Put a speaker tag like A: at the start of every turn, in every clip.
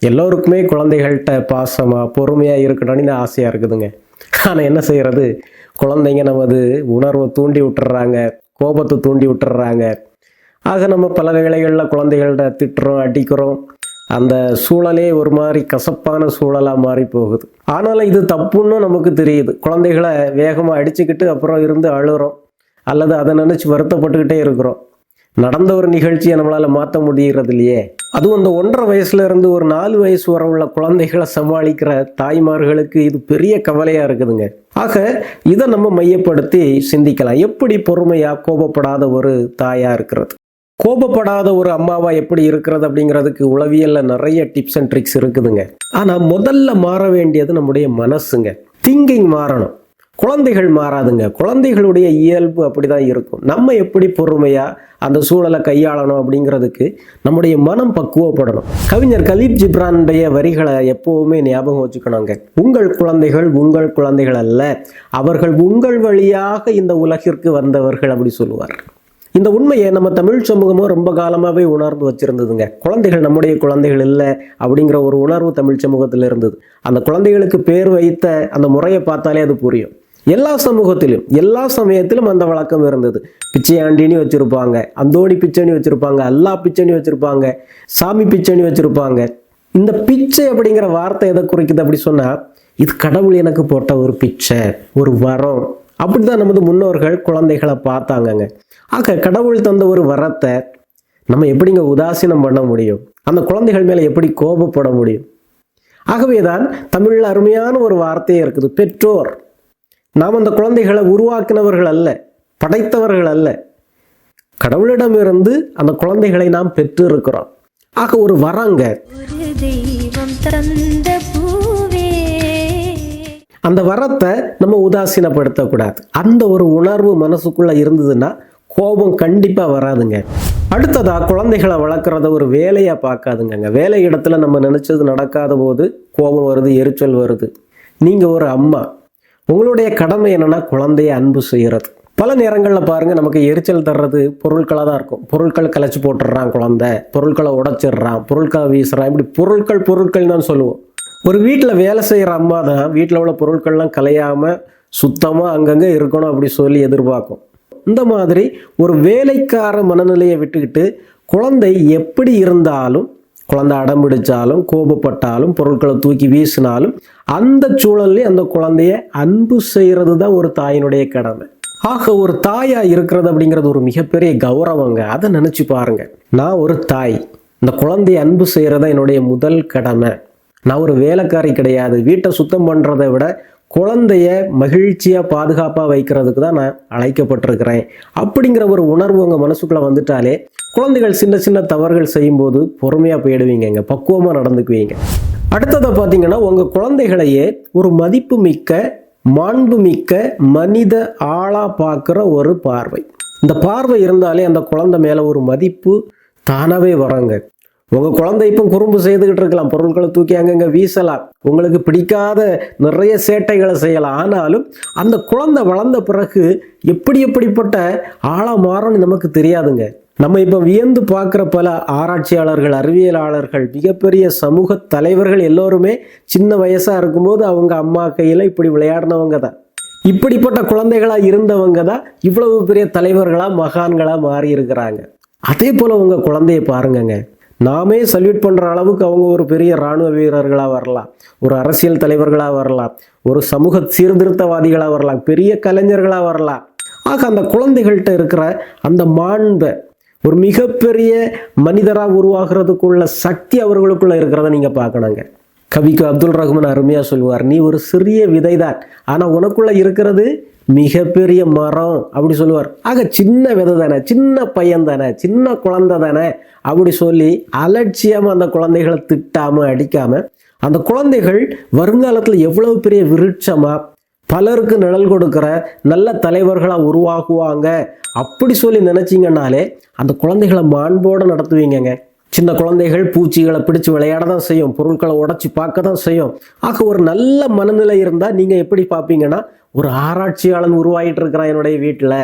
A: எல்லோருக்குமே குழந்தைகள்கிட்ட பாசமாக பொறுமையாக இருக்கணும்னு ஆசையாக இருக்குதுங்க. ஆனால் என்ன செய்கிறது, குழந்தைங்க நமது உணர்வை தூண்டி விட்டுறாங்க, கோபத்தை தூண்டி விட்டுறாங்க. ஆக நம்ம பல வேளைகளில் குழந்தைகள்கிட்ட திட்டுறோம், அடிக்கிறோம். அந்த சூழலே ஒரு மாதிரி கசப்பான சூழலாக மாறி போகுது. ஆனாலும் இது தப்புன்னு நமக்கு தெரியுது. குழந்தைகளை வேகமாக அடிச்சுக்கிட்டு அப்புறம் இருந்து அழுகிறோம், அல்லது அதை நினச்சி வருத்தப்பட்டுக்கிட்டே இருக்கிறோம். நடந்த ஒரு நிகழ்ச்சியை நம்மளால் மாற்ற முடிகிறது இல்லையே. அதுவும் அந்த 1.5 வயசுல இருந்து ஒரு 4 வயசு வரை உள்ள குழந்தைகளை சமாளிக்கிற தாய்மார்களுக்கு இது பெரிய கவலையா இருக்குதுங்க. ஆக இதை நம்ம மையப்படுத்தி சிந்திக்கலாம். எப்படி பொறுமையா கோபப்படாத ஒரு தாயா இருக்கிறது, கோபப்படாத ஒரு அம்மாவா எப்படி இருக்கிறது அப்படிங்கிறதுக்கு உளவியல்ல நிறைய டிப்ஸ் அண்ட் ட்ரிக்ஸ் இருக்குதுங்க. ஆனா முதல்ல மாற வேண்டியது நம்முடைய மனசுங்க. திங்கிங் மாறணும். குழந்தைகள் மாறாதுங்க. குழந்தைகளுடைய இயல்பு அப்படிதான் இருக்கும். நம்ம எப்படி பொறுமையா அந்த சூழலை கையாளணும் அப்படிங்கிறதுக்கு நம்முடைய மனம் பக்குவப்படணும். கவிஞர் கலீல் ஜிப்ரானுடைய வரிகளை எப்பவுமே ஞாபகம் வச்சுக்கணுங்க. உங்கள் குழந்தைகள் உங்கள் குழந்தைகள் அல்ல, அவர்கள் உங்கள் வழியாக இந்த உலகிற்கு வந்தவர்கள் அப்படி சொல்லுவார். இந்த உண்மையை நம்ம தமிழ் சமூகமும் ரொம்ப காலமாகவே உணர்ந்து வச்சிருந்ததுங்க. குழந்தைகள் நம்முடைய குழந்தைகள் இல்லை அப்படிங்கிற ஒரு உணர்வு தமிழ் சமூகத்தில் இருந்தது. அந்த குழந்தைகளுக்கு பேர் வைத்த அந்த முறையை பார்த்தாலே அது புரியும். எல்லா சமூகத்திலும் எல்லா சமயத்திலும் அந்த வழக்கம் இருந்தது. பிச்சையாண்டின்னு வச்சிருப்பாங்க, அந்தோணி பிச்சைன்னு வச்சிருப்பாங்க, அல்லா பிச்சைன்னு வச்சிருப்பாங்க, சாமி பிச்சைன்னு வச்சிருப்பாங்க. இந்த பிச்சை அப்படிங்கிற வார்த்தை எதை குறிக்குது அப்படி சொன்னா, இது கடவுள் எனக்கு போட்ட ஒரு பிச்சை, ஒரு வரம். அப்படிதான் நமது முன்னோர்கள் குழந்தைகளை பார்த்தாங்கங்க. ஆக கடவுள் தந்த ஒரு வரத்தை நம்ம எப்படிங்க உதாசீனம் பண்ண முடியும்? அந்த குழந்தைகள் மேல எப்படி கோபப்பட முடியும்? ஆகவேதான் தமிழ்ல அருமையான ஒரு வார்த்தையே இருக்குது, பெற்றோர். நாம் அந்த குழந்தைகளை உருவாக்கினவர்கள் அல்ல, படைத்தவர்கள் அல்ல. கடவுளிடமிருந்து அந்த குழந்தைகளை நாம் பெற்று இருக்கிறோம். ஆக ஒரு வரங்க. அந்த வரத்தை நம்ம உதாசீனப்படுத்தக்கூடாது. அந்த ஒரு உணர்வு மனசுக்குள்ள இருந்ததுன்னா கோபம் கண்டிப்பா வராதுங்க. அடுத்ததா, குழந்தைகளை வளர்க்குறத ஒரு வேலையா பார்க்காதுங்க. வேலை இடத்துல நம்ம நினைச்சது நடக்காத போது கோபம் வருது, எரிச்சல் வருது. நீங்க ஒரு அம்மா, உங்களுடைய கடமை என்னன்னா குழந்தைய அன்பு செய்யறது. பல நேரங்களில் பாருங்க, நமக்கு எரிச்சல் தர்றது பொருட்களாக தான் இருக்கும். பொருட்கள் கலைச்சி போட்டுடுறான் குழந்தை, பொருட்களை உடைச்சிடுறான், பொருட்களை வீசுறான். இப்படி பொருட்கள் தான் சொல்லுவோம். ஒரு வீட்டில் வேலை செய்கிற அம்மா தான் வீட்டில் உள்ள பொருட்கள்லாம் கலையாமல் சுத்தமாக அங்கங்கே இருக்கணும் அப்படி சொல்லி எதிர்பார்க்கும். இந்த மாதிரி ஒரு வேலைக்கார மனநிலையை விட்டுக்கிட்டு குழந்தை எப்படி இருந்தாலும், குழந்தை அடம்பிடிச்சாலும், கோபப்பட்டாலும், பொருட்களை தூக்கி வீசினாலும் அந்த சூழல்ல அந்த குழந்தைய அன்பு செய்யறது தான் ஒரு தாயினுடைய கடமை. ஆக ஒரு தாயா இருக்கிறது அப்படிங்கிறது ஒரு மிகப்பெரிய கௌரவங்க. அதை நினைச்சு பாருங்க. நான் ஒரு தாய், இந்த குழந்தைய அன்பு செய்யறதா என்னுடைய முதல் கடமை. நான் ஒரு வேலைக்காரி கிடையாது. வீட்டை சுத்தம் பண்றதை விட குழந்தைய மகிழ்ச்சியா பாதுகாப்பா வைக்கிறதுக்கு தான் நான் அழைக்கப்பட்டிருக்கிறேன் அப்படிங்கிற ஒரு உணர்வு உங்க மனசுக்குள்ள வந்துட்டாலே குழந்தைகள் சின்ன சின்ன தவறுகள் செய்யும்போது பொறுமையா போயிடுவீங்க, பக்குவமா நடந்துக்குவீங்க. அடுத்ததை பார்த்தீங்கன்னா, உங்க குழந்தைகளையே ஒரு மதிப்பு மிக்க, மாண்பு மிக்க மனித ஆளா பார்க்குற ஒரு பார்வை. இந்த பார்வை இருந்தாலே அந்த குழந்தை மேல ஒரு மதிப்பு தானாவே வராங்க. உங்க குழந்தை இப்போ குறும்பு செய்துகிட்டு இருக்கலாம், பொருட்களை தூக்கி அங்கங்க வீசலாம், உங்களுக்கு பிடிக்காத நிறைய சேட்டைகளை செய்யலாம். ஆனாலும் அந்த குழந்தை வளர்ந்த பிறகு எப்படிப்பட்ட ஆளா மாறும்னு நமக்கு தெரியாதுங்க. நம்ம இப்போ வியந்து பார்க்குற பல ஆராய்ச்சியாளர்கள், அறிவியலாளர்கள், மிகப்பெரிய சமூக தலைவர்கள் எல்லோருமே சின்ன வயசா இருக்கும்போது அவங்க அம்மா கையில இப்படி விளையாடினவங்க தான். இப்படிப்பட்ட குழந்தைகளா இருந்தவங்க தான் இவ்வளவு பெரிய தலைவர்களா, மகான்களா மாறி இருக்கிறாங்க. அதே போல உங்க குழந்தைய பாருங்கங்க. நாமே சல்யூட் பண்ற அளவுக்கு அவங்க ஒரு பெரிய இராணுவ வீரர்களா வரலாம், ஒரு அரசியல் தலைவர்களா வரலாம், ஒரு சமூக சீர்திருத்தவாதிகளா வரலாம், பெரிய கலைஞர்களா வரலாம். ஆக அந்த குழந்தைகள்கிட்ட இருக்கிற அந்த மாண்பை, ஒரு மிகப்பெரிய மனிதராக உருவாகிறதுக்குள்ள சக்தி அவர்களுக்குள்ள இருக்கிறத நீங்க பார்க்கணுங்க. கவிக்கு அப்துல் ரஹ்மான் அருமையா சொல்லுவார், நீ ஒரு சிறிய விதைதான், ஆனா உனக்குள்ள இருக்கிறது மிகப்பெரிய மரம் அப்படி சொல்லுவார். ஆக சின்ன விதை தானே, சின்ன பையன் தானே, சின்ன குழந்தை தானே அப்படி சொல்லி அலட்சியமா அந்த குழந்தைகளை திட்டாம, அடிக்காம அந்த குழந்தைகள் வருங்காலத்துல எவ்வளவு பெரிய விருட்சமா பலருக்கு நிழல் கொடுக்கிற நல்ல தலைவர்களா உருவாகுவாங்க அப்படி சொல்லி நினைச்சிங்கன்னாலே அந்த குழந்தைகளை மாண்போடு நடத்துவீங்கங்க. சின்ன குழந்தைகள் பூச்சிகளை பிடிச்சு விளையாட தான் செய்யும், பொருட்களை உடைச்சி பார்க்க தான் செய்யும். ஆக ஒரு நல்ல மனநிலை இருந்தால் நீங்கள் எப்படி பார்ப்பீங்கன்னா, ஒரு ஆராய்ச்சியாளன் உருவாகிட்டு இருக்கிறான் என்னுடைய வீட்டில்,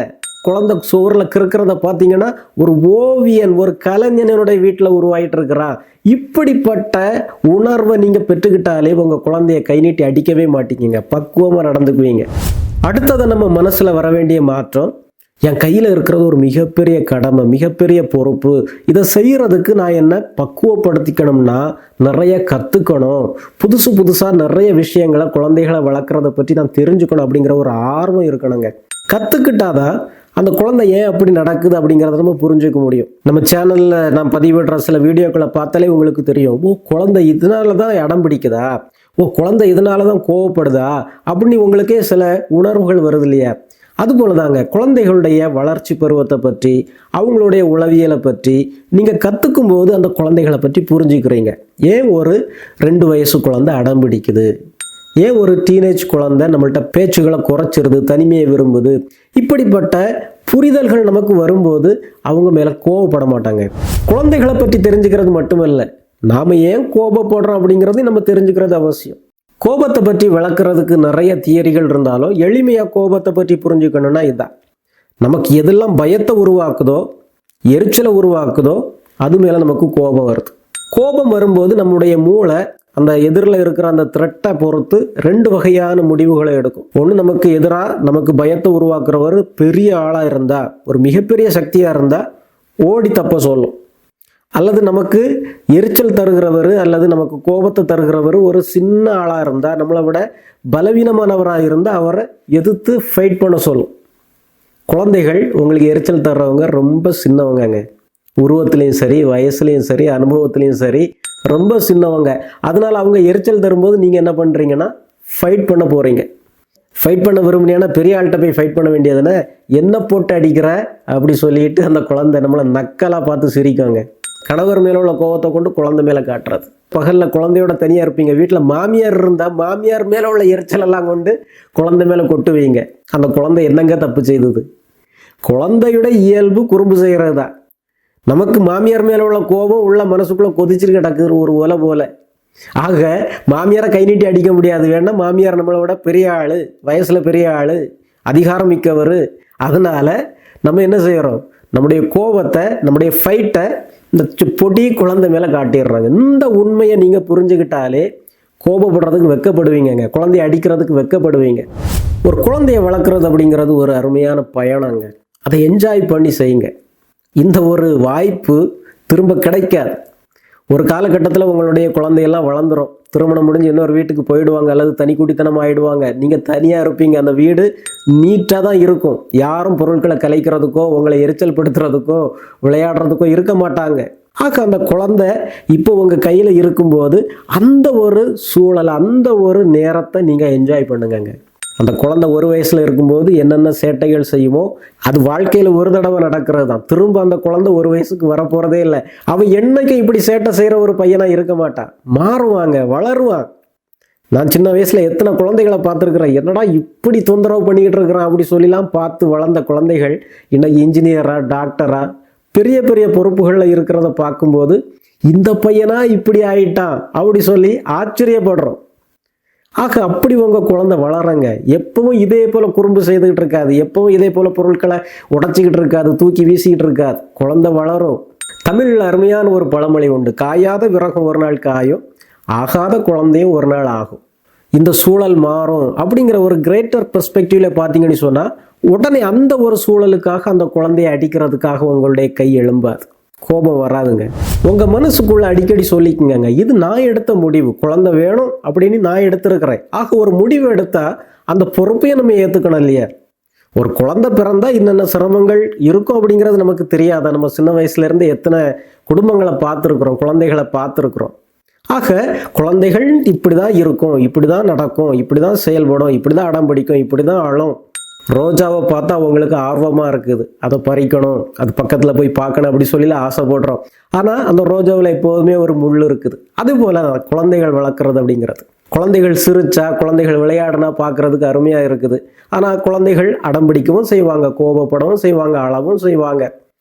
A: குழந்தை சுவரில் கிறுக்கிறத பார்த்தீங்கன்னா ஒரு ஓவியன், ஒரு கலைஞனுடைய வீட்டில் உருவாயிட்டு இருக்கிறான். இப்படிப்பட்ட உணர்வை நீங்கள் பெற்றுக்கிட்டாலே உங்கள் குழந்தைய கை நீட்டி அடிக்கவே மாட்டீங்க, பக்குவமாக நடந்துக்குவீங்க. அடுத்ததை நம்ம மனசில் வர வேண்டிய மாற்றம், என் கையில் இருக்கிறது ஒரு மிகப்பெரிய கடமை, மிகப்பெரிய பொறுப்பு. இதை செய்கிறதுக்கு நான் என்ன பக்குவப்படுத்திக்கணும்னா நிறைய கற்றுக்கணும், புதுசாக நிறைய விஷயங்களை குழந்தைகளை வளர்க்குறத பற்றி நான் தெரிஞ்சுக்கணும் அப்படிங்கிற ஒரு ஆர்வம் இருக்கணுங்க. கற்றுக்கிட்டாதான் அந்த குழந்தை ஏன் அப்படி நடக்குது அப்படிங்கிறத நம்ம புரிஞ்சுக்க முடியும். நம்ம சேனலில் நான் பதிவிடுற சில வீடியோக்களை பார்த்தாலே உங்களுக்கு தெரியும், ஓ குழந்தை இதனால தான் இடம் பிடிக்குதா, ஓ குழந்தை இதனால தான் கோவப்படுதா அப்படின்னு உங்களுக்கே சில உணர்வுகள் வருது இல்லையா? அதுபோல தாங்க குழந்தைகளுடைய வளர்ச்சி பருவத்தை பற்றி, அவங்களுடைய உளவியலை பற்றி நீங்கள் கற்றுக்கும் போது அந்த குழந்தைகளை பற்றி புரிஞ்சுக்கிறீங்க. ஏன் ஒரு 2 வயசு குழந்தை அடம் பிடிக்குது, ஏன் ஒரு டீனேஜ் குழந்தை நம்மள்கிட்ட பேச்சுகளை குறைச்சிருது, தனிமையை விரும்புது, இப்படிப்பட்ட புரிதல்கள் நமக்கு வரும்போது அவங்க மேலே கோபப்பட மாட்டாங்க. குழந்தைகளை பற்றி தெரிஞ்சுக்கிறது மட்டுமல்ல, நாம் ஏன் கோபப்படுறோம் அப்படிங்கிறதையும் நம்ம தெரிஞ்சுக்கிறது அவசியம். கோபத்தை பற்றி விளக்குறதுக்கு நிறைய தியரிகள் இருந்தாலும் எளிமையாக கோபத்தை பற்றி புரிஞ்சுக்கணும்னா இதுதான். நமக்கு எதெல்லாம் பயத்தை உருவாக்குதோ, எரிச்சலை உருவாக்குதோ அது மேலே நமக்கு கோபம் வருது. கோபம் வரும்போது நம்முடைய மூளை அந்த எதிரில் இருக்கிற அந்த த்ரெட்டை பொறுத்து 2 வகையான முடிவுகளை எடுக்கும். ஒன்று, நமக்கு எதிராக நமக்கு பயத்தை உருவாக்குறவர் பெரிய ஆளாக இருந்தால், ஒரு மிகப்பெரிய சக்தியாக இருந்தால் ஓடி தப்ப சொல்லும். அல்லது நமக்கு எரிச்சல் தருகிறவர் அல்லது நமக்கு கோபத்தை தருகிறவர் ஒரு சின்ன ஆளாக இருந்தால், நம்மளை விட பலவீனமானவராக இருந்தால் அவரை எதிர்த்து ஃபைட் பண்ண சொல்லும். குழந்தைகள் உங்களுக்கு எரிச்சல் தர்றவங்க ரொம்ப சின்னவங்கங்க, உருவத்துலேயும் சரி, வயசுலேயும் சரி, அனுபவத்துலேயும் சரி, ரொம்ப சின்னவங்க. அதனால் அவங்க எரிச்சல் தரும்போது நீங்கள் என்ன பண்ணுறீங்கன்னா ஃபைட் பண்ண போகிறீங்க. ஃபைட் பண்ண விரும்பினீங்கன்னா பெரிய ஆள்கிட்ட போய் ஃபைட் பண்ண வேண்டியதுன்னு, என்ன போட்டு அடிக்கிற அப்படி சொல்லிட்டு அந்த குழந்தை நம்மளை நக்கலாக பார்த்து சிரிக்காங்க. கணவர் மேலே உள்ள கோபத்தை கொண்டு குழந்தை மேலே காட்டுறது. பகலில் குழந்தையோட தனியாக இருப்பீங்க, வீட்டில் மாமியார் இருந்தால் மாமியார் மேலே உள்ள எரிச்சலெல்லாம் கொண்டு குழந்தை மேலே கொட்டுவீங்க. அந்த குழந்தை என்னங்க தப்பு செய்தது? குழந்தையோட இயல்பு குறும்பு செய்கிறது தான். நமக்கு மாமியார் மேலே உள்ள கோபம் உள்ள மனசுக்குள்ளே கொதிச்சுட்டு கிடக்குது ஒரு ஒலை போல. ஆக மாமியாரை கை நீட்டி அடிக்க முடியாது, வேணா மாமியார் நம்மளை விட பெரிய ஆள், வயசில் பெரிய ஆள், அதிகாரம் மிக்கவர். அதனால் நம்ம என்ன செய்கிறோம், நம்முடைய கோபத்தை, நம்முடைய ஃபைட்டை இந்த பொடி குழந்தை மேலே காட்டிடுறாங்க. இந்த உண்மையை நீங்கள் புரிஞ்சுக்கிட்டாலே கோபப்படுறதுக்கு வெட்கப்படுவீங்க, குழந்தைய அடிக்கிறதுக்கு வெட்கப்படுவீங்க. ஒரு குழந்தைய வளர்க்குறது அப்படிங்கிறது ஒரு அருமையான பயணங்க. அதை என்ஜாய் பண்ணி செய்யுங்க. இந்த ஒரு வாய்ப்பு திரும்ப கிடைக்காது. ஒரு காலகட்டத்தில் உங்களுடைய குழந்தையெல்லாம் வளர்ந்துடும், திருமணம் முடிஞ்சு இன்னொரு வீட்டுக்கு போயிடுவாங்க அல்லது தனிக்குடித்தனமாக ஆகிடுவாங்க. நீங்கள் தனியாக இருப்பீங்க, அந்த வீடு நீட்டாக தான் இருக்கும். யாரும் பொருட்களை கலைக்கிறதுக்கோ உங்களை எரிச்சல் படுத்துறதுக்கோ விளையாடுறதுக்கோ இருக்க மாட்டாங்க. ஆக அந்த குழந்தை இப்போ உங்கள் கையில் இருக்கும்போது அந்த ஒரு சூழலை, அந்த ஒரு நேரத்தை நீங்கள் என்ஜாய் பண்ணுங்கங்க. அந்த குழந்தை 1 வயசில் இருக்கும்போது என்னென்ன சேட்டைகள் செய்யுமோ அது வாழ்க்கையில் ஒரு தடவை நடக்கிறது தான். திரும்ப அந்த குழந்தை 1 வயசுக்கு வரப்போகிறதே இல்லை. அவன் என்னைக்கு இப்படி சேட்டை செய்கிற ஒரு பையனாக இருக்க மாட்டான், மாறுவாங்க, வளருவான். நான் சின்ன வயசில் எத்தனை குழந்தைகளை பார்த்துருக்குறேன், என்னடா இப்படி தொந்தரவு பண்ணிக்கிட்டு இருக்கிறான் அப்படி சொல்லிலாம் பார்த்து வளர்ந்த குழந்தைகள் இன்னைக்கு இன்ஜினியரா, டாக்டரா, பெரிய பெரிய பொறுப்புகளில் இருக்கிறத பார்க்கும்போது இந்த பையனா இப்படி ஆயிட்டான் அப்படி சொல்லி ஆச்சரியப்படுறோம். ஆக அப்படி உங்கள் குழந்தை வளரங்க. எப்பவும் இதே போல் குறும்பு செய்துக்கிட்டு இருக்காது, எப்பவும் இதே போல் பொருட்களை உடச்சிக்கிட்டு இருக்காது, தூக்கி வீசிக்கிட்டு இருக்காது. குழந்தை வளரும். தமிழில் அருமையான ஒரு பழமொழி உண்டு, காயாத விறகும் ஒரு நாள் காயும், ஆகாத குழந்தையும் ஒரு நாள் ஆகும். இந்த சூழல் மாறும் அப்படிங்கிற ஒரு கிரேட்டர் பெர்ஸ்பெக்டிவ்ல பார்த்தீங்கன்னு சொன்னால் உடனே அந்த ஒரு சூழலுக்காக அந்த குழந்தையை அடிக்கிறதுக்காக உங்களுடைய கை எழும்பாது, கோபம் வராதுங்க. உங்கள் மனசுக்குள்ள அடிக்கடி சொல்லிக்குங்க, இது நான் எடுத்த முடிவு, குழந்தை வேணும் அப்படின்னு நான் எடுத்திருக்கிறேன். ஆக ஒரு முடிவு எடுத்தால் அந்த பொறுப்பையும் நம்ம ஏற்றுக்கணும் இல்லையா? ஒரு குழந்தை பிறந்தா என்னென்ன சிரமங்கள் இருக்கும் அப்படிங்கிறது நமக்கு தெரியாத. நம்ம சின்ன வயசுலேருந்து எத்தனை குடும்பங்களை பார்த்துருக்குறோம், குழந்தைகளை பார்த்துருக்குறோம். ஆக குழந்தைகள் இப்படி தான் இருக்கும், இப்படி தான் நடக்கும், இப்படி தான் செயல்படும், இப்படி தான் அடம் பிடிக்கும், இப்படி தான் அழும். ரோஜாவை பார்த்தா அவங்களுக்கு ஆர்வமாக இருக்குது, அதை பறிக்கணும், அது பக்கத்தில் போய் பார்க்கணும் அப்படி சொல்லி ஆசைப்படுறோம். ஆனால் அந்த ரோஜாவில் எப்போதுமே ஒரு முள் இருக்குது. அதுபோல் குழந்தைகள் வளர்க்குறது அப்படிங்கிறது, குழந்தைகள் சிரிச்சா, குழந்தைகள் விளையாடினா பார்க்குறதுக்கு அருமையாக இருக்குது. ஆனால் குழந்தைகள் அடம் பிடிக்கவும் செய்வாங்க, கோபப்படவும் செய்வாங்க, அழவும் செய்வாங்க.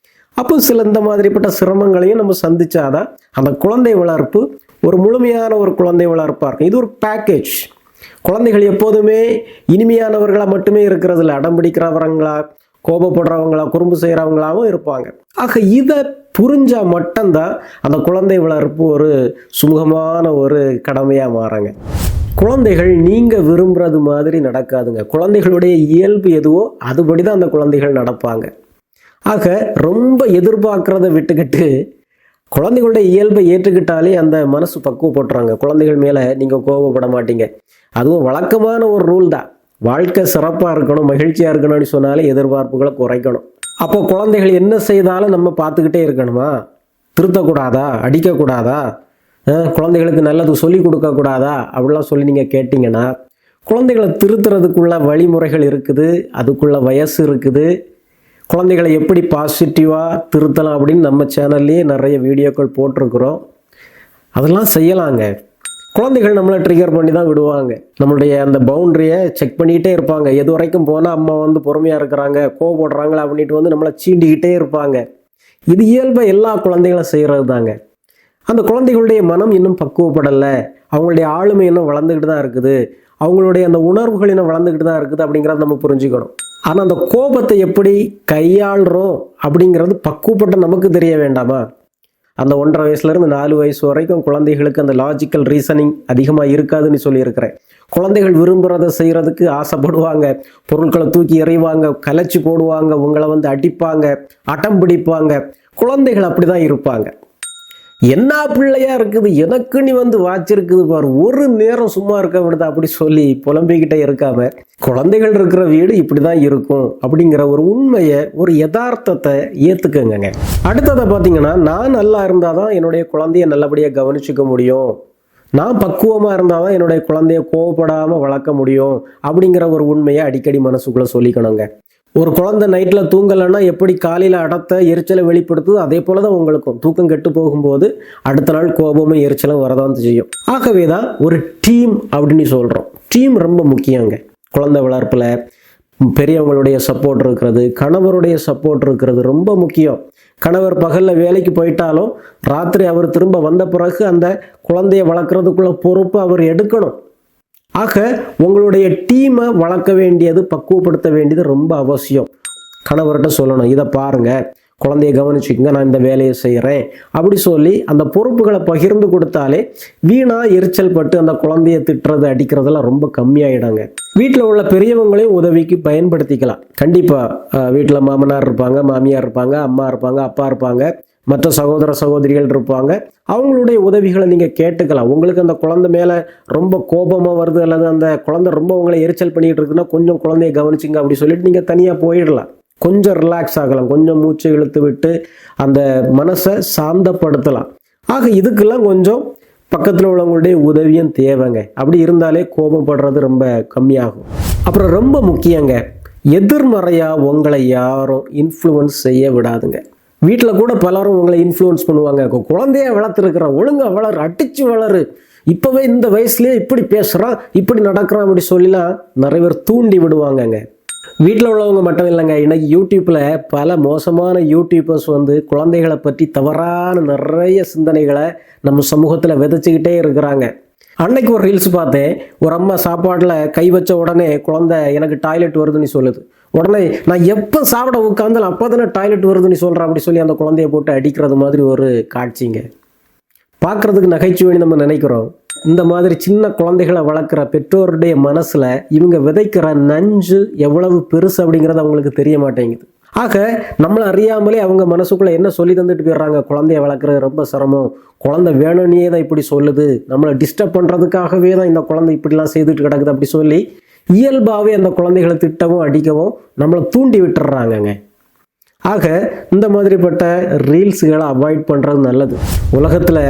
A: அப்போ சில இந்த மாதிரிப்பட்ட சிரமங்களையும் நம்ம சந்திச்சாதான் அந்த குழந்தை வளர்ப்பு ஒரு முழுமையான ஒரு குழந்தை வளர்ப்பாக இருக்கும். இது ஒரு பேக்கேஜ். குழந்தைகள் எப்போதுமே இனிமையானவர்களாக மட்டுமே இருக்கிறது இல்லை, அடம் பிடிக்கிறவங்களா, கோபப்படுறவங்களா குறும்பு செய்கிறவங்களாவும் இருப்பாங்க. ஆக இதை புரிஞ்சா மட்டும்தான் அந்த குழந்தை வளர்ப்பு ஒரு சுமூகமான ஒரு கடமையாக மாறுங்க. குழந்தைகள் நீங்கள் விரும்புறது மாதிரி நடக்காதுங்க. குழந்தைகளுடைய இயல்பு எதுவோ அதுபடி தான் அந்த குழந்தைகள் நடப்பாங்க. ஆக ரொம்ப எதிர்பார்க்குறத விட்டுக்கிட்டு குழந்தைகளுடைய இயல்பை ஏற்றுக்கிட்டாலே அந்த மனசு பக்குவப்பட்டுறாங்க. குழந்தைகள் மேலே நீங்கள் கோபப்பட மாட்டீங்க. அதுவும் வழக்கமான ஒரு ரூல் தான். வாழ்க்கை சிறப்பாக இருக்கணும், மகிழ்ச்சியாக இருக்கணும்னு சொன்னாலே எதிர்பார்ப்புகளை குறைக்கணும். அப்போ குழந்தைகள் என்ன செய்தாலும் நம்ம பார்த்துக்கிட்டே இருக்கணுமா? திருத்தக்கூடாதா? அடிக்கக்கூடாதா? குழந்தைகளுக்கு நல்லது சொல்லி கொடுக்கக்கூடாதா? அப்படிலாம் சொல்லி நீங்கள் கேட்டிங்கன்னா குழந்தைகளை திருத்துறதுக்குள்ள வழிமுறைகள் இருக்குது, அதுக்குள்ள வயசு இருக்குது. குழந்தைகளை எப்படி பாசிட்டிவாக திருத்தலாம் அப்படின்னு நம்ம சேனல்லையே நிறைய வீடியோக்கள் போட்டிருக்கிறோம். அதெல்லாம் செய்யலாங்க. குழந்தைகள் நம்மளை ட்ரிகர் பண்ணி தான் விடுவாங்க. நம்மளுடைய அந்த பவுண்டரியை செக் பண்ணிக்கிட்டே இருப்பாங்க. எது வரைக்கும் போனால் அம்மா பொறுமையாக இருக்கிறாங்க, கோவப்படுறாங்களா அப்படின்ட்டு நம்மளை சீண்டிக்கிட்டே இருப்பாங்க. இது இயல்பை எல்லா குழந்தைகளும் செய்கிறது தாங்க. அந்த குழந்தைகளுடைய மனம் இன்னும் பக்குவப்படலை, அவங்களுடைய ஆளுமை இன்னும் வளர்ந்துக்கிட்டு தான் இருக்குது, அவங்களுடைய அந்த உணர்வுகள் இன்னும் வளர்ந்துக்கிட்டு தான் இருக்குது அப்படிங்கிறத நம்ம புரிஞ்சுக்கணும். ஆனால் அந்த கோபத்தை எப்படி கையாளுறோம் அப்படிங்கிறது பக்குவப்பட்ட நமக்கு தெரிய வேண்டாமா? அந்த 1.5 வயசுலேருந்து 4 வயசு வரைக்கும் குழந்தைகளுக்கு அந்த லாஜிக்கல் ரீசனிங் அதிகமாக இருக்காதுன்னு சொல்லியிருக்கிறேன். குழந்தைகள் விரும்புகிறத செய்கிறதுக்கு ஆசைப்படுவாங்க, பொருட்களை தூக்கி எறிவாங்க, கலைச்சி போடுவாங்க, உங்களை அடிப்பாங்க, அடம் பிடிப்பாங்க. குழந்தைகள் அப்படி தான் இருப்பாங்க. என்ன பிள்ளையா இருக்குது, எனக்கு நீ வாச்சிருக்குது பாரு, ஒரு நேரம் சும்மா இருக்க விடுதா அப்படி சொல்லி புலம்பிக்கிட்டே இருக்காம குழந்தைகள் இருக்கிற வீடு இப்படிதான் இருக்கும் அப்படிங்கிற ஒரு உண்மையை, ஒரு யதார்த்தத்தை ஏத்துக்கங்க. அடுத்ததை பார்த்தீங்கன்னா, நான் நல்லா இருந்தாதான் என்னுடைய குழந்தைய நல்லபடியாக கவனிச்சுக்க முடியும், நான் பக்குவமா இருந்தாதான் என்னுடைய குழந்தைய கோவப்படாம வளர்க்க முடியும் அப்படிங்கிற ஒரு உண்மையை அடிக்கடி மனசுக்குள்ள சொல்லிக்கணுங்க. ஒரு குழந்தை நைட்டில் தூங்கலைன்னா எப்படி காலையில் அடத்த எரிச்சலை வெளிப்படுத்துது, அதே போல தான் உங்களுக்கும் தூக்கம் கெட்டு போகும்போது அடுத்த நாள் கோபமும் எரிச்சலும் வரதான் செய்யும். ஆகவே தான் ஒரு டீம் அப்படின்னு சொல்கிறோம். டீம் ரொம்ப முக்கியங்க. குழந்தை வளர்ப்பில் பெரியவங்களுடைய சப்போர்ட் இருக்கிறது, கணவருடைய சப்போர்ட் இருக்கிறது ரொம்ப முக்கியம். கணவர் பகலில் வேலைக்கு போயிட்டாலும் ராத்திரி அவர் திரும்ப வந்த பிறகு அந்த குழந்தைய வளர்க்குறதுக்குள்ள பொறுப்பு அவர் எடுக்கணும். ஆக உங்களுடைய டீமை வளர்க்க வேண்டியது, பக்குவப்படுத்த வேண்டியது ரொம்ப அவசியம். கணவர்கிட்ட சொல்லணும், இதை பாருங்க, குழந்தைய கவனிச்சுக்கங்க, நான் இந்த வேலையை செய்கிறேன் அப்படி சொல்லி அந்த பொறுப்புகளை பகிர்ந்து கொடுத்தாலே வீணா எரிச்சல் பட்டு அந்த குழந்தைய திட்டுறது அடிக்கிறதெல்லாம் ரொம்ப கம்மியாயிடாங்க. வீட்டில் உள்ள பெரியவங்களையும் உதவிக்கு பயன்படுத்திக்கலாம். கண்டிப்பாக வீட்டில் மாமனார் இருப்பாங்க, மாமியார் இருப்பாங்க, அம்மா இருப்பாங்க, அப்பா இருப்பாங்க, மற்ற சகோதர சகோதரிகள் இருப்பாங்க. அவங்களுடைய உதவிகளை நீங்கள் கேட்டுக்கலாம். உங்களுக்கு அந்த குழந்தை மேலே ரொம்ப கோபமாக வருது அல்லது அந்த குழந்தை ரொம்ப உங்களை எரிச்சல் பண்ணிகிட்டு இருக்குன்னா கொஞ்சம் குழந்தைய கவனிச்சிங்க அப்படி சொல்லிட்டு நீங்கள் தனியாக போயிடலாம். கொஞ்சம் ரிலாக்ஸ் ஆகலாம், கொஞ்சம் மூச்சை இழுத்து விட்டு அந்த மனசை சாந்தப்படுத்தலாம். ஆக இதுக்கெல்லாம் கொஞ்சம் பக்கத்தில் உள்ளவங்களுடைய உதவியும் தேவைங்க. அப்படி இருந்தாலே கோபப்படுறது ரொம்ப கம்மியாகும். அப்புறம் ரொம்ப முக்கியங்க, எதிர்மறையாக உங்களை யாரும் இன்ஃப்ளூயன்ஸ் செய்ய விடாதுங்க. வீட்டில் கூட பலரும் உங்களை இன்ஃப்ளூயன்ஸ் பண்ணுவாங்க. குழந்தைய வளர்த்துருக்குற, ஒழுங்கா வளரு, அடிச்சு வளரு, இப்போவே இந்த வயசுலேயே இப்படி பேசுகிறான், இப்படி நடக்கிறான் அப்படி சொல்லிலாம் நிறைய பேர் தூண்டி விடுவாங்கங்க. வீட்டில் உள்ளவங்க மட்டும் இல்லைங்க, இன்னைக்கு யூடியூப்பில் பல மோசமான யூடியூபர்ஸ் குழந்தைகளை பற்றி தவறான நிறைய சிந்தனைகளை நம்ம சமூகத்தில் விதைச்சிக்கிட்டே இருக்கிறாங்க. அன்னைக்கு ஒரு ரீல்ஸ் பார்த்தேன். ஒரு அம்மா சாப்பாட்டில் கை வச்ச உடனே குழந்தை எனக்கு டாய்லெட் வருதுன்னு சொல்லுது. உடனே நான் எப்போ சாப்பிட உட்காந்தாலும் அப்போ தானே டாய்லெட் வருதுன்னு சொல்கிறேன் அப்படி சொல்லி அந்த குழந்தைய போட்டு அடிக்கிறது மாதிரி ஒரு காட்சிங்க. பார்க்குறதுக்கு நகைச்சுவைன்னு நம்ம நினைக்கிறோம். இந்த மாதிரி சின்ன குழந்தைகளை வளர்க்குற பெற்றோருடைய மனசில் இவங்க விதைக்கிற நஞ்சு எவ்வளவு பெருசு அப்படிங்கிறது அவங்களுக்கு தெரிய மாட்டேங்குது. ஆக நம்மளை அறியாமலே அவங்க மனசுக்குள்ளே என்ன சொல்லி தந்துட்டு போயிடுறாங்க, குழந்தைய வளர்க்குறது ரொம்ப சிரமம், குழந்தை வேணும்னே தான் இப்படி சொல்லுது, நம்மளை டிஸ்டர்ப் பண்ணுறதுக்காகவே தான் இந்த குழந்தை இப்படிலாம் செய்துட்டு கிடக்குது அப்படி சொல்லி இயல்பாகவே அந்த குழந்தைகளை திட்டவும் அடிக்கவும் நம்மளை தூண்டி விட்டுறாங்கங்க. ஆக இந்த மாதிரிப்பட்ட ரீல்ஸுகளை அவாய்ட் பண்ணுறது நல்லது. உலகத்தில்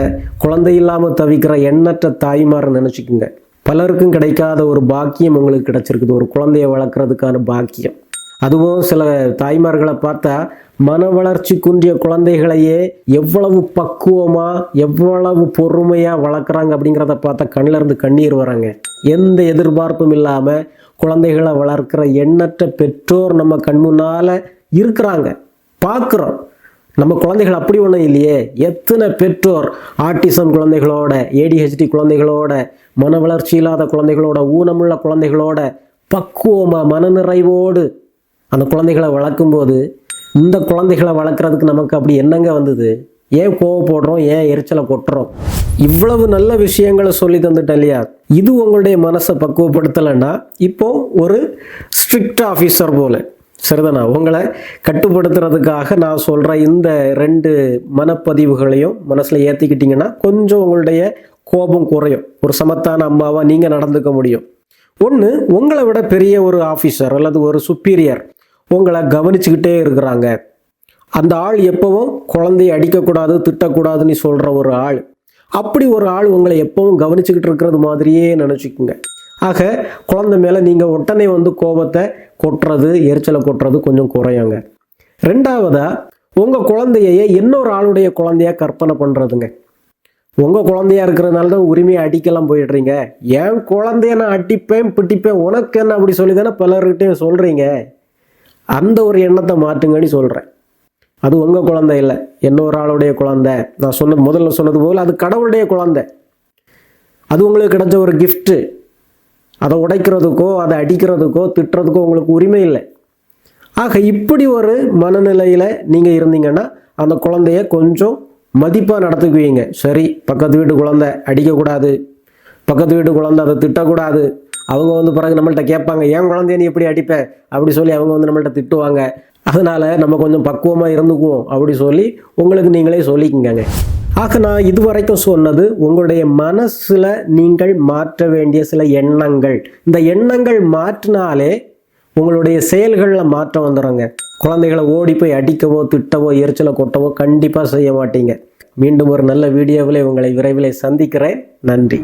A: குழந்தை இல்லாமல் தவிக்கிற எண்ணற்ற தாய்மாரை நினச்சிக்குங்க. பலருக்கும் கிடைக்காத ஒரு பாக்கியம் உங்களுக்கு கிடைச்சிருக்குது, ஒரு குழந்தைய வளர்க்குறதுக்கான பாக்கியம். அதுவும் சில தாய்மார்களை பார்த்தா மன வளர்ச்சி குன்றிய குழந்தைகளையே எவ்வளவு பக்குவமாக எவ்வளவு பொறுமையாக வளர்க்குறாங்க அப்படிங்கிறத பார்த்தா கண்ணில் இருந்து கண்ணீர் வராங்க. எந்த எதிர்பார்ப்பும் இல்லாமல் குழந்தைகளை வளர்க்குற எண்ணற்ற பெற்றோர் நம்ம கண் முன்னால் இருக்கிறாங்க, பார்க்குறோம். நம்ம குழந்தைகள் அப்படி ஒன்றும் இல்லையே. எத்தனை பெற்றோர் ஆட்டிசம் குழந்தைகளோட, ADHD குழந்தைகளோட, மன வளர்ச்சி இல்லாத குழந்தைகளோட, ஊனமுள்ள குழந்தைகளோட பக்குவமாக மனநிறைவோடு அந்த குழந்தைகளை வளர்க்கும்போது இந்த குழந்தைகளை வளர்க்குறதுக்கு நமக்கு அப்படி என்னங்க வந்தது? ஏன் கோவப்படுறோம், ஏன் எரிச்சலை கொட்டுறோம்? இவ்வளவு நல்ல விஷயங்களை சொல்லி தந்துட்டேன் இல்லையா? இது உங்களுடைய மனசை பக்குவப்படுத்தலைன்னா இப்போ ஒரு ஸ்ட்ரிக்ட் ஆஃபீஸர் போல சரிதானா, உங்களை கட்டுப்படுத்துறதுக்காக நான் சொல்கிற இந்த 2 மனப்பதிவுகளையும் மனசில் ஏற்றிக்கிட்டிங்கன்னா கொஞ்சம் உங்களுடைய கோபம் குறையும். ஒரு சமத்தான அம்மாவாக நீங்கள் நடந்துக்க முடியும். ஒன்று, உங்களை விட பெரிய ஒரு ஆஃபீஸர் அல்லது ஒரு சுப்பீரியர் உங்களை கவனிச்சுக்கிட்டே இருக்கிறாங்க. அந்த ஆள் எப்பவும் குழந்தைய அடிக்கக்கூடாது, திட்டக்கூடாதுன்னு சொல்கிற ஒரு ஆள். அப்படி ஒரு ஆள் உங்களை எப்பவும் கவனிச்சுக்கிட்டு இருக்கிறது மாதிரியே நினச்சிக்குங்க. ஆக குழந்தை மேலே நீங்கள் உடனே கோபத்தை கொட்டுறது, எரிச்சலை கொட்டுறது கொஞ்சம் குறையுங்க. 2வதா, உங்கள் குழந்தையே இன்னொரு ஆளுடைய குழந்தையாக கற்பனை பண்ணுறதுங்க. உங்கள் குழந்தையா இருக்கிறதுனால தான் உரிமையை அடிக்கலாம் போயிடுறீங்க. என் குழந்தைய நான் அடிப்பேன் பிடிப்பேன் உனக்கு என்ன அப்படி சொல்லி தானே பலர்கிட்டையும் சொல்கிறீங்க. அந்த ஒரு எண்ணத்தை மாற்றுங்கன்னு சொல்கிறேன். அது உங்கள் குழந்தை இல்லை, இன்னொரு ஆளுடைய குழந்தை. நான் முதல்ல சொன்னது போல் அது கடவுளுடைய குழந்தை. அது உங்களுக்கு கிடைச்ச ஒரு கிஃப்ட்டு. அதை உடைக்கிறதுக்கோ அதை அடிக்கிறதுக்கோ திட்டுறதுக்கோ உங்களுக்கு உரிமை இல்லை. ஆக இப்படி ஒரு மனநிலையில் நீங்கள் இருந்தீங்கன்னா அந்த குழந்தைய கொஞ்சம் மதிப்பாக நடத்துக்குவீங்க. சரி, பக்கத்து வீட்டு குழந்தை அடிக்கக்கூடாது, பக்கத்து வீட்டு குழந்தை அதை திட்டக்கூடாது. அவங்க பிறகு நம்மள்கிட்ட கேட்பாங்க, ஏன் குழந்தைய நீ எப்படி அடிப்ப அப்படி சொல்லி அவங்க நம்மள்கிட்ட திட்டுவாங்க. அதனால் நம்ம கொஞ்சம் பக்குவமாக இருந்துக்குவோம் அப்படி சொல்லி உங்களுக்கு நீங்களே சொல்லிக்கங்க. ஆக நான் இதுவரைக்கும் சொன்னது உங்களுடைய மனசில் நீங்கள் மாற்ற வேண்டிய சில எண்ணங்கள். இந்த எண்ணங்கள் மாற்றினாலே உங்களுடைய செயல்களில் மாற்றம் வந்துடுங்க. குழந்தைகளை ஓடி போய் அடிக்கவோ திட்டவோ எரிச்சலை கொட்டவோ கண்டிப்பாக செய்ய மாட்டீங்க. மீண்டும் ஒரு நல்ல வீடியோவில் உங்களை விரைவில் சந்திக்கிறேன். நன்றி.